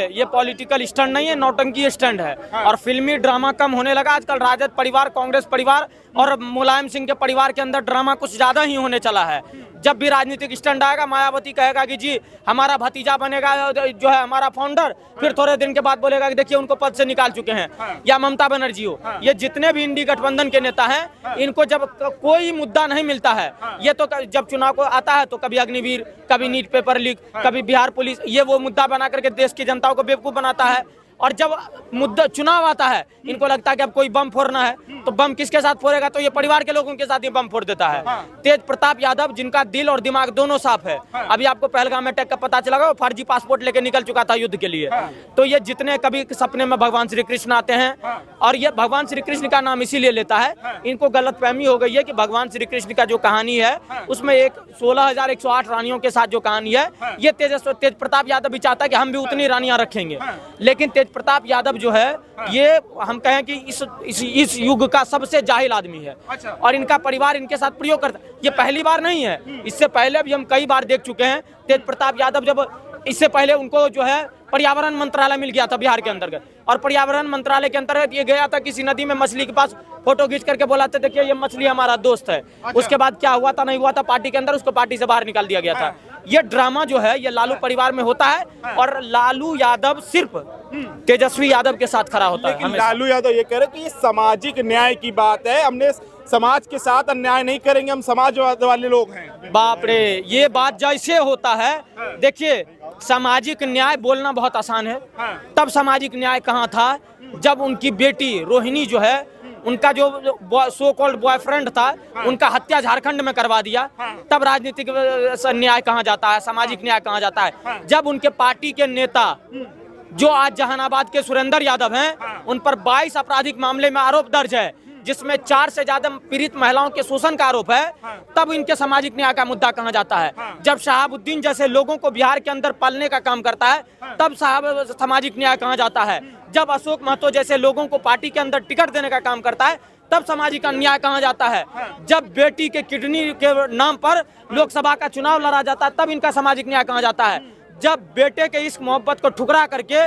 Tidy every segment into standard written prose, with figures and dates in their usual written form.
ये political stunt नहीं है, नौटंकी स्टंट है। और फिल्मी ड्रामा कम होने लगा आजकल। राजद परिवार, कांग्रेस परिवार और मुलायम सिंह के परिवार के अंदर ड्रामा कुछ ज्यादा ही होने चला है। जब भी राजनीतिक स्टंट आएगा, मायावती कहेगा कि जी हमारा भतीजा बनेगा जो है हमारा फाउंडर, फिर थोड़े दिन के बाद बोलेगा कि देखिए उनको पद से निकाल चुके हैं। या ममता बनर्जी हो, ये जितने भी इंडी गठबंधन के नेता हैं, इनको जब कोई मुद्दा नहीं मिलता है, ये तो जब चुनाव को आता है तो कभी अग्निवीर, कभी नीट पेपर लीक, कभी बिहार पुलिस, ये वो मुद्दा बना करके देश की जनता को बेवकूफ बनाता है। और जब मुद्दा चुनाव आता है, इनको लगता है कि अब कोई बम फोड़ना है, तो बम किसके साथ फोड़ेगा, तो ये परिवार के लोगों के साथ ही बम फोड़ देता है। तेज प्रताप यादव, जिनका दिल और दिमाग दोनों साफ है, अभी आपको पहलगाम अटैक का पता चला, वो फर्जी पासपोर्ट लेके निकल चुका था युद्ध के लिए। तो ये जितने कभी सपने में भगवान श्री कृष्ण आते हैं, और ये भगवान श्री कृष्ण का नाम इसीलिए लेता है, इनको गलतफहमी हो गई है कि भगवान श्री कृष्ण का जो कहानी है उसमें एक 16,108 रानियों के साथ जो कहानी है, ये तेज प्रताप यादव भी चाहता है कि हम भी उतनी रानियां रखेंगे। लेकिन तेज प्रताप यादव जो है, ये हम कहें कि इस युग का सबसे जाहिल आदमी है। और इनका परिवार इनके साथ प्रयोग करता है। ये पहली बार नहीं है, इससे पहले भी हम कई बार देख चुके हैं। तेज प्रताप यादव जब इससे पहले उनको जो है पर्यावरण मंत्रालय मिल गया था बिहार के अंतर्गत, और पर्यावरण मंत्रालय के अंतर्गत ये गया था किसी नदी में मछली के पास, फोटो खींच करके बोला था देखिए ये मछली हमारा दोस्त है। उसके बाद क्या हुआ था, नहीं हुआ था, पार्टी के अंदर उसको पार्टी से बाहर निकाल दिया गया था। ये ड्रामा जो है ये लालू परिवार में होता है, और लालू यादव सिर्फ तेजस्वी यादव के साथ खड़ा होता है। लालू यादव ये कह रहे कि ये सामाजिक न्याय की बात है, हमने समाज के साथ अन्याय नहीं करेंगे, हम समाजवाद वाले लोग हैं। बाप रे, ये बात जैसे होता है, देखिए सामाजिक न्याय बोलना बहुत आसान है, तब सामाजिक न्याय कहाँ था जब उनकी बेटी रोहिणी जो है, उनका जो सो कॉल्ड बॉयफ्रेंड था, उनका हत्या झारखंड में करवा दिया। तब राजनीतिक न्याय कहाँ जाता है, सामाजिक न्याय कहाँ जाता है? जब उनके पार्टी के नेता जो आज जहानाबाद के सुरेंद्र यादव हैं, उन पर 22 आपराधिक मामले में आरोप दर्ज है, जिसमें 4 से ज्यादा पीड़ित महिलाओं के शोषण का आरोप है, तब इनके सामाजिक न्याय का मुद्दा कहाँ जाता है? जब शहाबुद्दीन जैसे लोगों को बिहार के अंदर पालने का काम करता है, तब सामाजिक न्याय कहाँ जाता है? जब अशोक महतो जैसे लोगों को पार्टी के अंदर टिकट देने का काम करता है, तब सामाजिक न्याय कहाँ जाता है? जब बेटी के किडनी के नाम पर लोकसभा का चुनाव लड़ा जाता है, तब इनका सामाजिक न्याय कहाँ जाता है? जब बेटे के इस मोहब्बत को ठुकरा करके,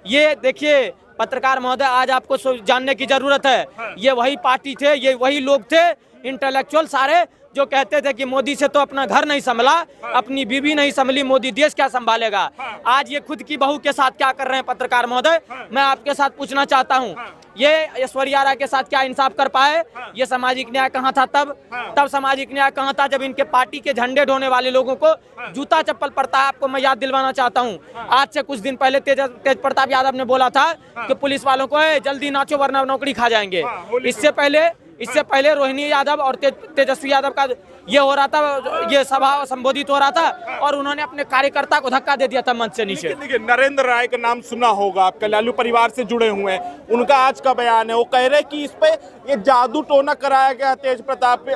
ये देखिए पत्रकार महोदय, आज आपको जानने की जरूरत है, ये वही पार्टी थे, ये वही लोग थे, इंटेलेक्चुअल सारे, जो कहते थे कि मोदी से तो अपना घर नहीं संभला, अपनी बीवी नहीं संभली, मोदी देश क्या संभालेगा। आज ये खुद की बहू के साथ क्या कर रहे हैं पत्रकार महोदय, मैं आपके साथ पूछना चाहता हूँ, ये ऐश्वर्या राय के साथ क्या इंसाफ कर पाए? ये सामाजिक न्याय कहाँ था तब सामाजिक न्याय कहाँ था जब इनके पार्टी के झंडे ढोने वाले लोगों को जूता चप्पल पड़ता है? आपको मैं याद दिलवाना चाहता हूँ, आज से कुछ दिन पहले तेज प्रताप यादव ने बोला था कि पुलिस वालों को जल्दी नाचो वरना नौकरी खा जाएंगे। इससे पहले रोहिणी यादव और तेजस्वी यादव का ये हो रहा था, ये सभा संबोधित हो रहा था, और उन्होंने अपने कार्यकर्ता को धक्का दे दिया था मंच से नीचे। देखिए नरेंद्र राय का नाम सुना होगा, आपका लालू परिवार से जुड़े हुए हैं, उनका आज का बयान है, वो कह रहे कि इस पे ये जादू टोना कराया गया तेज प्रताप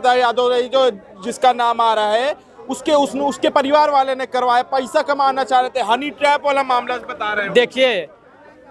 यादव जो जिसका नाम आ रहा है, उसके परिवार वाले ने करवाया, पैसा कमाना चाह रहे थे, हनी ट्रैप वाला मामला बता रहे हैं। देखिए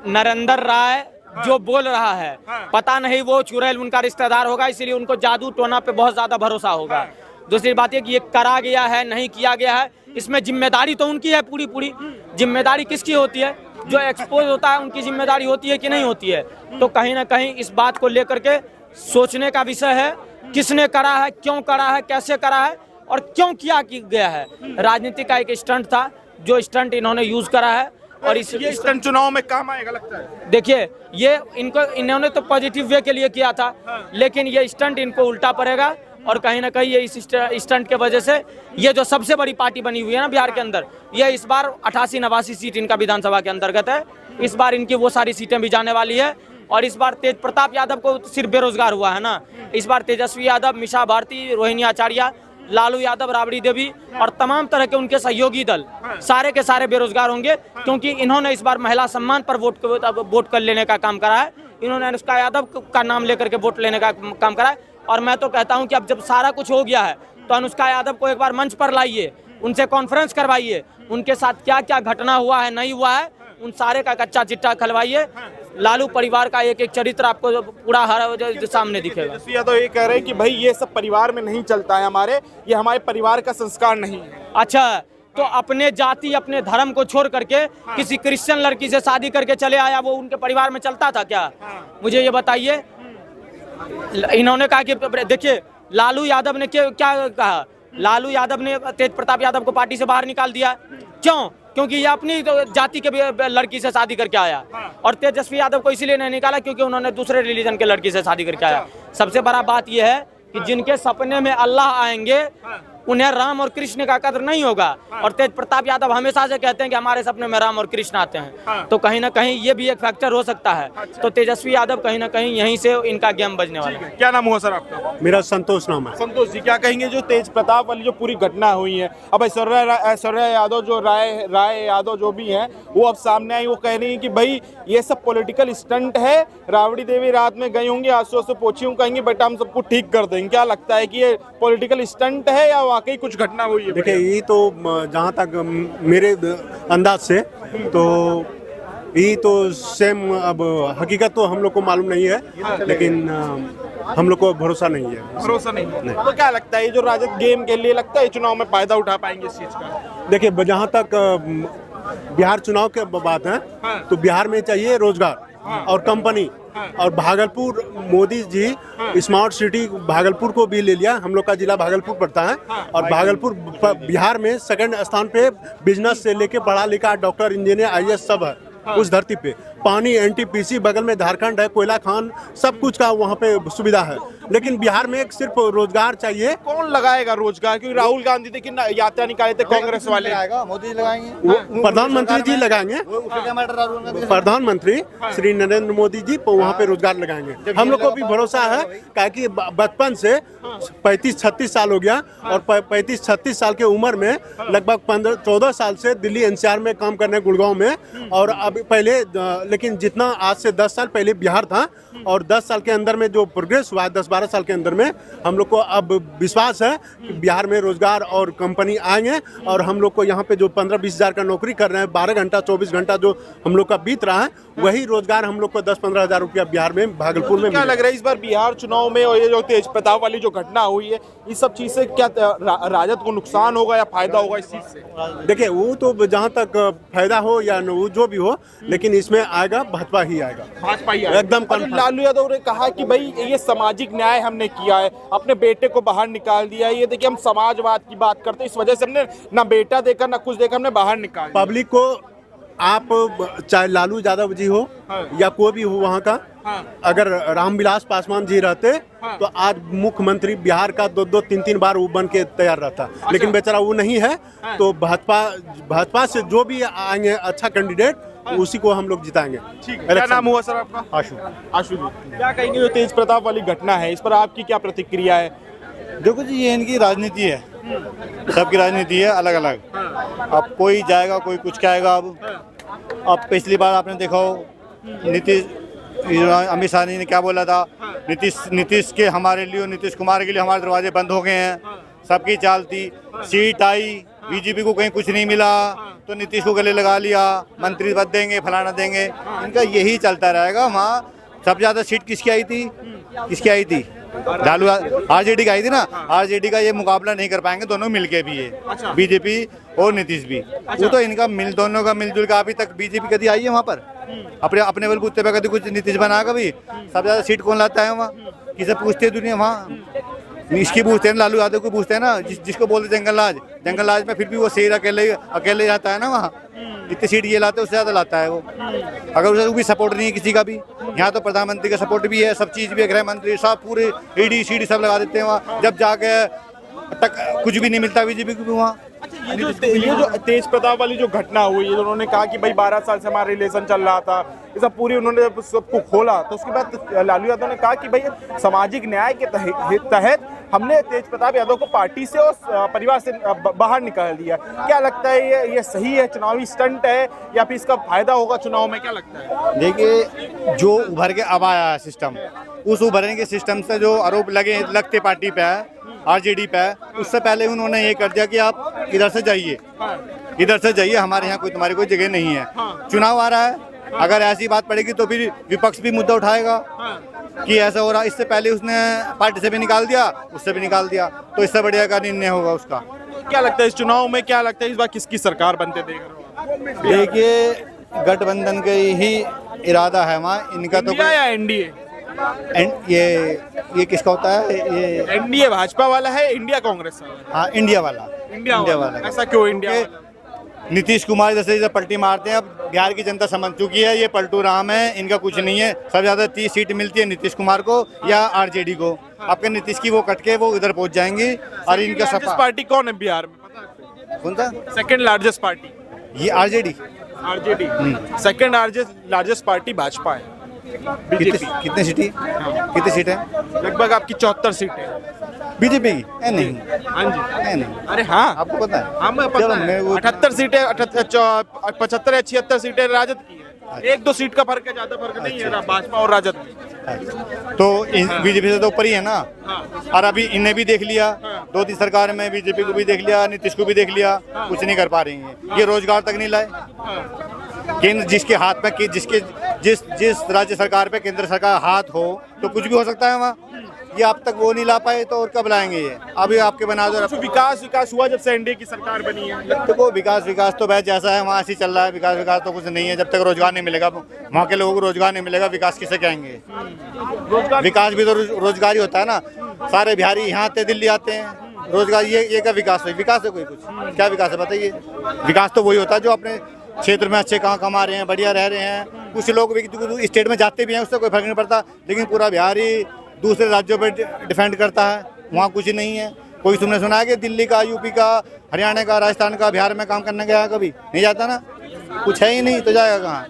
नरेंद्र राय जो बोल रहा है, पता नहीं वो चुड़ैल उनका रिश्तेदार होगा, इसीलिए उनको जादू टोना पे बहुत ज्यादा भरोसा होगा। दूसरी बात है कि ये करा गया है नहीं किया गया है, इसमें जिम्मेदारी तो उनकी है, पूरी जिम्मेदारी किसकी होती है? जो एक्सपोज होता है उनकी जिम्मेदारी होती है कि नहीं होती है? तो कहीं ना कहीं इस बात को लेकर के सोचने का विषय है, किसने करा है, क्यों करा है, कैसे करा है और क्यों किया गया है। राजनीति का एक स्टंट था, जो स्टंट इन्होंने यूज करा है, और इस स्टंट चुनाव में काम आएगा लगता है। देखिए ये इन्होंने तो पॉजिटिव वे के लिए किया था, लेकिन ये स्टंट इनको उल्टा पड़ेगा, और कहीं ना कहीं ये इस स्टंट के वजह से ये जो सबसे बड़ी पार्टी बनी हुई है ना बिहार के अंदर, ये इस बार 88-89 सीट इनका विधानसभा के अंतर्गत है, इस बार इनकी वो सारी सीटें भी जाने वाली है। और इस बार तेज प्रताप यादव को सिर्फ बेरोजगार हुआ है ना, इस बार तेजस्वी यादव, मिशा भारती, रोहिणी आचार्य, लालू यादव, राबड़ी देवी और तमाम तरह के उनके सहयोगी दल सारे के सारे बेरोजगार होंगे, क्योंकि इन्होंने इस बार महिला सम्मान पर वोट कर लेने का काम करा है, इन्होंने अनुष्का यादव का नाम लेकर के वोट लेने का काम करा है। और मैं तो कहता हूं कि अब जब सारा कुछ हो गया है, तो अनुष्का यादव को एक बार मंच पर लाइए, उनसे कॉन्फ्रेंस करवाइए, उनके साथ क्या क्या घटना हुआ है, नहीं हुआ है, उन सारे का कच्चा चिट्ठा खलवाइए। लालू परिवार का एक एक चरित्र आपको पूरा हर सामने दिखेगा। तो ये कह रहे हैं कि भाई ये सब परिवार में नहीं चलता है, ये हमारे परिवार का संस्कार नहीं है। अच्छा, तो अपने जाति अपने धर्म को छोड़ करके किसी क्रिश्चियन लड़की से शादी करके चले आया, वो उनके परिवार में चलता था क्या? मुझे ये बताइए। इन्होंने कहा कि देखिए लालू यादव ने क्या कहा, लालू यादव ने तेज प्रताप यादव को पार्टी से बाहर निकाल दिया। क्यों? क्योंकि ये अपनी जाति के लड़की से शादी करके आया। और तेजस्वी यादव को इसीलिए नहीं निकाला क्योंकि उन्होंने दूसरे रिलीजन के लड़की से शादी करके आया। सबसे बड़ा बात यह है कि जिनके सपने में अल्लाह आएंगे उन्हें राम और कृष्ण का कदर नहीं होगा। और तेज प्रताप यादव हमेशा से कहते हैं कि हमारे सपने में राम और कृष्ण आते हैं। तो कहीं ना कहीं ये भी एक फैक्टर हो सकता है। तो तेजस्वी यादव कहीं ना कहीं यहीं से इनका गेम बजने वाला है। क्या नाम हुआ सर आपका? मेरा संतोष नाम है। संतोष जी, क्या कहेंगे जो तेज प्रताप वाली जो पूरी घटना हुई है? अब ऐश्वर्या यादव जो राय यादव जो भी हैं वो अब सामने आई, वो कह रही है कि भाई ये सब पॉलिटिकल स्टंट है। राबड़ी देवी रात में गई होंगी, आंसू से पोछी होंगी, कहेंगे बेटा हम सबको ठीक कर देंगे। क्या लगता है कि ये पॉलिटिकल स्टंट है या वाकई कुछ घटना हुई है? देखिए ये तो जहाँ तक मेरे अंदाज से तो ये तो सेम, अब हकीकत तो हम लोग को मालूम नहीं है, लेकिन हम लोग को भरोसा नहीं है। भरोसा नहीं। तो क्या लगता है ये जो राजद गेम के लिए लगता है चुनाव में फायदा उठा पाएंगे इस चीज का? देखिए जहाँ तक बिहार चुनाव के बात है तो बिहार में चाहिए रोजगार और कंपनी। और भागलपुर मोदी जी स्मार्ट सिटी भागलपुर को भी ले लिया। हम लोग का जिला भागलपुर पड़ता है और भागलपुर बिहार में सेकंड स्थान पे बिजनेस से लेके पढ़ा लिखा डॉक्टर इंजीनियर IAS सब है उस धरती पे। पानी NTPC बगल में झारखंड है, कोयला खान सब कुछ का वहाँ पे सुविधा है। लेकिन बिहार में एक सिर्फ रोजगार चाहिए। कौन लगाएगा रोजगार? क्योंकि राहुल गांधी देखिए यात्रा निकाले थे कांग्रेस वाले। मोदी जी लगाएंगे, प्रधानमंत्री जी लगाएंगे, प्रधानमंत्री श्री नरेंद्र मोदी जी वहाँ पे रोजगार लगाएंगे। हम लोग को भी भरोसा है क्योंकि बचपन से 35-36 साल हो गया और 35-36 साल के उम्र में लगभग 15-14 साल से दिल्ली NCR में काम करने गुड़गांव में। और अब पहले लेकिन जितना आज से 10 साल पहले बिहार था और 10 साल के अंदर में जो प्रोग्रेस हुआ है 10-12 साल के अंदर में, हम लोग को अब विश्वास है कि बिहार में रोजगार और कंपनी आएंगे। और हम लोग को यहाँ पे जो 15-20 हज़ार का नौकरी कर रहे हैं 12 घंटा 24 घंटा जो हम लोग का बीत रहा है, वही रोजगार हम लोग को 10-15 हज़ार रुपया बिहार में भागलपुर में। क्या लग रहा है इस बार बिहार चुनाव में और ये जो तेज प्रताप वाली जो घटना हुई है इस सब चीज से क्या राजद को नुकसान होगा या फायदा होगा इस चीज से? देखिए वो तो जहाँ तक फायदा हो या वो जो भी हो, लेकिन इसमें आएगा भाजपा ही आएगा। भाजपा ही एकदम लालू यादव ने कहा कि भाई ये सामाजिक न्याय हमने किया है, अपने बेटे को बाहर निकाल दिया। ये देखिए हम समाजवाद की बात करते हैं, इस वजह से हमने ना बेटा देखा ना कुछ देखा, हमने बाहर निकाल दिया। पब्लिक को आप चाहे लालू यादव जी हो या कोई भी हो वहाँ का, अगर रामविलास पासवान जी रहते तो आज मुख्यमंत्री बिहार का 2-2, 3-3 बार वो बन के तैयार रहता। लेकिन बेचारा वो नहीं है। तो भाजपा से जो भी आएंगे अच्छा कैंडिडेट उसी को हम लोग जिताएंगे। ठीक है। क्या नाम हुआ सर आपका? आशु जी, क्या कहेंगे जो तेज प्रताप वाली घटना है इस पर आपकी क्या प्रतिक्रिया है? देखो जी ये इनकी राजनीति है, सबकी राजनीति है अलग अलग। अब कोई जाएगा कोई कुछ कहेगा। अब पिछली बार आपने देखा हो अमित शाह ने क्या बोला था, नीतीश के हमारे लिए, नीतीश कुमार के लिए हमारे दरवाजे बंद हो गए हैं। सबकी चाल थी, सीट आई, बीजेपी को कहीं कुछ नहीं मिला तो नीतीश को गले लगा लिया, मंत्री पद देंगे फलाना देंगे। इनका यही चलता रहेगा। वहाँ सबसे ज्यादा सीट किसकी आई थी? लालू RJD का आई थी ना। RJD का ये मुकाबला नहीं कर पाएंगे दोनों मिलके भी है। अच्छा। बीजेपी और नीतीश भी। वो तो इनका दोनों का मिलजुल का अभी तक बीजेपी कभी आई है वहाँ पर अपने बलबूते पे कभी कुछ नीतीश बना कभी। सबसे ज्यादा सीट कौन लाता है वहाँ? किसे पूछते हैं दुनिया? वहाँ इसकी पूछते हैं, लालू यादव को पूछते हैं ना, जिसको बोलते जंगल राज में फिर भी वो शेर अकेले जाता है ना। वहाँ जितनी सीट ये लाते हैं उससे ज्यादा लाता है वो। अगर उसे भी सपोर्ट नहीं है किसी का भी। यहाँ तो प्रधानमंत्री का सपोर्ट भी है, सब चीज भी है, गृह मंत्री सब पूरे ED CD सब लगा देते हैं वहाँ। जब जाके कुछ भी नहीं मिलता बीजेपी को भी वहाँ। ये जो तेज प्रताप वाली जो घटना हुई है, उन्होंने कहा कि भाई 12 साल से हमारा रिलेशन चल रहा था, ये सब पूरी उन्होंने सबको खोला। तो उसके बाद लालू यादव ने कहा कि भाई सामाजिक न्याय के तहत हमने तेज प्रताप यादव को पार्टी से और परिवार से बाहर निकाल दिया। क्या लगता है ये सही है, चुनावी स्टंट है या फिर इसका फायदा होगा चुनाव में? क्या लगता है? देखिए जो उभर के अब आया है सिस्टम, उस उभरने के सिस्टम से जो आरोप लगते पार्टी पे है, RJD पे है, उससे पहले उन्होंने ये कर दिया कि आप इधर से जाइए, हमारे यहाँ तुम्हारी कोई जगह नहीं है। चुनाव आ रहा है, अगर ऐसी बात पड़ेगी तो फिर विपक्ष भी मुद्दा उठाएगा कि ऐसा हो रहा। इससे पहले उसने पार्टी से भी निकाल दिया, उससे भी निकाल दिया, तो इससे बढ़िया का निर्णय होगा उसका। क्या लगता है इस चुनाव में, क्या लगता है इस बार किसकी सरकार बनते देख रहे हो? देखिए गठबंधन का ही इरादा है वहाँ, इनका तो इंडिया या एनडीए? ये किसका होता है ये? एनडीए भाजपा वाला है, इंडिया कांग्रेस वाला है? हाँ इंडिया वाला। इंडिया वाला। वाला ऐसा क्यों इंडिया ये वाला? नीतीश कुमार जैसे जैसे पलटी मारते हैं, अब बिहार की जनता समझ चुकी है ये पलटू राम है, इनका कुछ नहीं है। सबसे ज्यादा 30 सीट मिलती है नीतीश कुमार को या आरजेडी को। आपके नीतीश की वो कट के वो इधर पहुंच जाएंगी और इनका सपा। पार्टी कौन है बिहार में, पता है? कौन था? सेकंड लार्जेस्ट पार्टी ये RJD. RJD. Second largest party Bhajpa है। बीजेपी कितने सीट है? लगभग आपकी 74 सीटें। बीजेपी की? नहीं हाँ जी। नहीं, अरे हाँ, आपको पता है? हमें पता चलो, है। मैं वो- 78 सीटें, 75 या 76 सीटें राजद की है। 1-2 सीट का फर्क है, ज्यादा फर्क नहीं है भाजपा और राजद में। तो बीजेपी से तो ऊपर ही है ना। हाँ। और अभी इन्हें भी देख लिया, 2-3 सरकार में बीजेपी को भी देख लिया, नीतीश को भी देख लिया, कुछ नहीं कर पा रही है। ये रोजगार तक नहीं लाए। केंद्र जिसके हाथ में जिस राज्य सरकार पे केंद्र सरकार हाथ हो तो कुछ भी हो सकता है वहाँ। ये अब तक वो नहीं ला पाए तो और कब लाएंगे ये? अभी आपके बना दो। कुछ विकास हुआ जब से एनडीए की सरकार बनी है? देखो विकास तो भाई जैसा है वहाँ ऐसे ही चल रहा है। विकास तो कुछ नहीं है। जब तक रोजगार नहीं मिलेगा, वहाँ के लोगों को रोजगार नहीं मिलेगा, विकास किसे कहेंगे? विकास भी तो रोजगार ही होता है ना। सारे बिहारी यहाँ आते, दिल्ली आते हैं, रोजगार ये का विकास है? विकास है कोई? कुछ क्या विकास है बताइए? विकास तो वही होता है जो अपने क्षेत्र में अच्छे कहाँ कमा रहे हैं, बढ़िया रह रहे हैं। कुछ लोग स्टेट में जाते भी हैं, उससे कोई फर्क नहीं पड़ता, लेकिन पूरा बिहार ही दूसरे राज्यों पे डिफेंड करता है। वहाँ कुछ नहीं है। कोई तुमने सुना है कि दिल्ली का, यूपी का, हरियाणा का, राजस्थान का बिहार में काम करने गया? कभी नहीं जाता ना। कुछ है ही नहीं तो जाएगा कहाँ?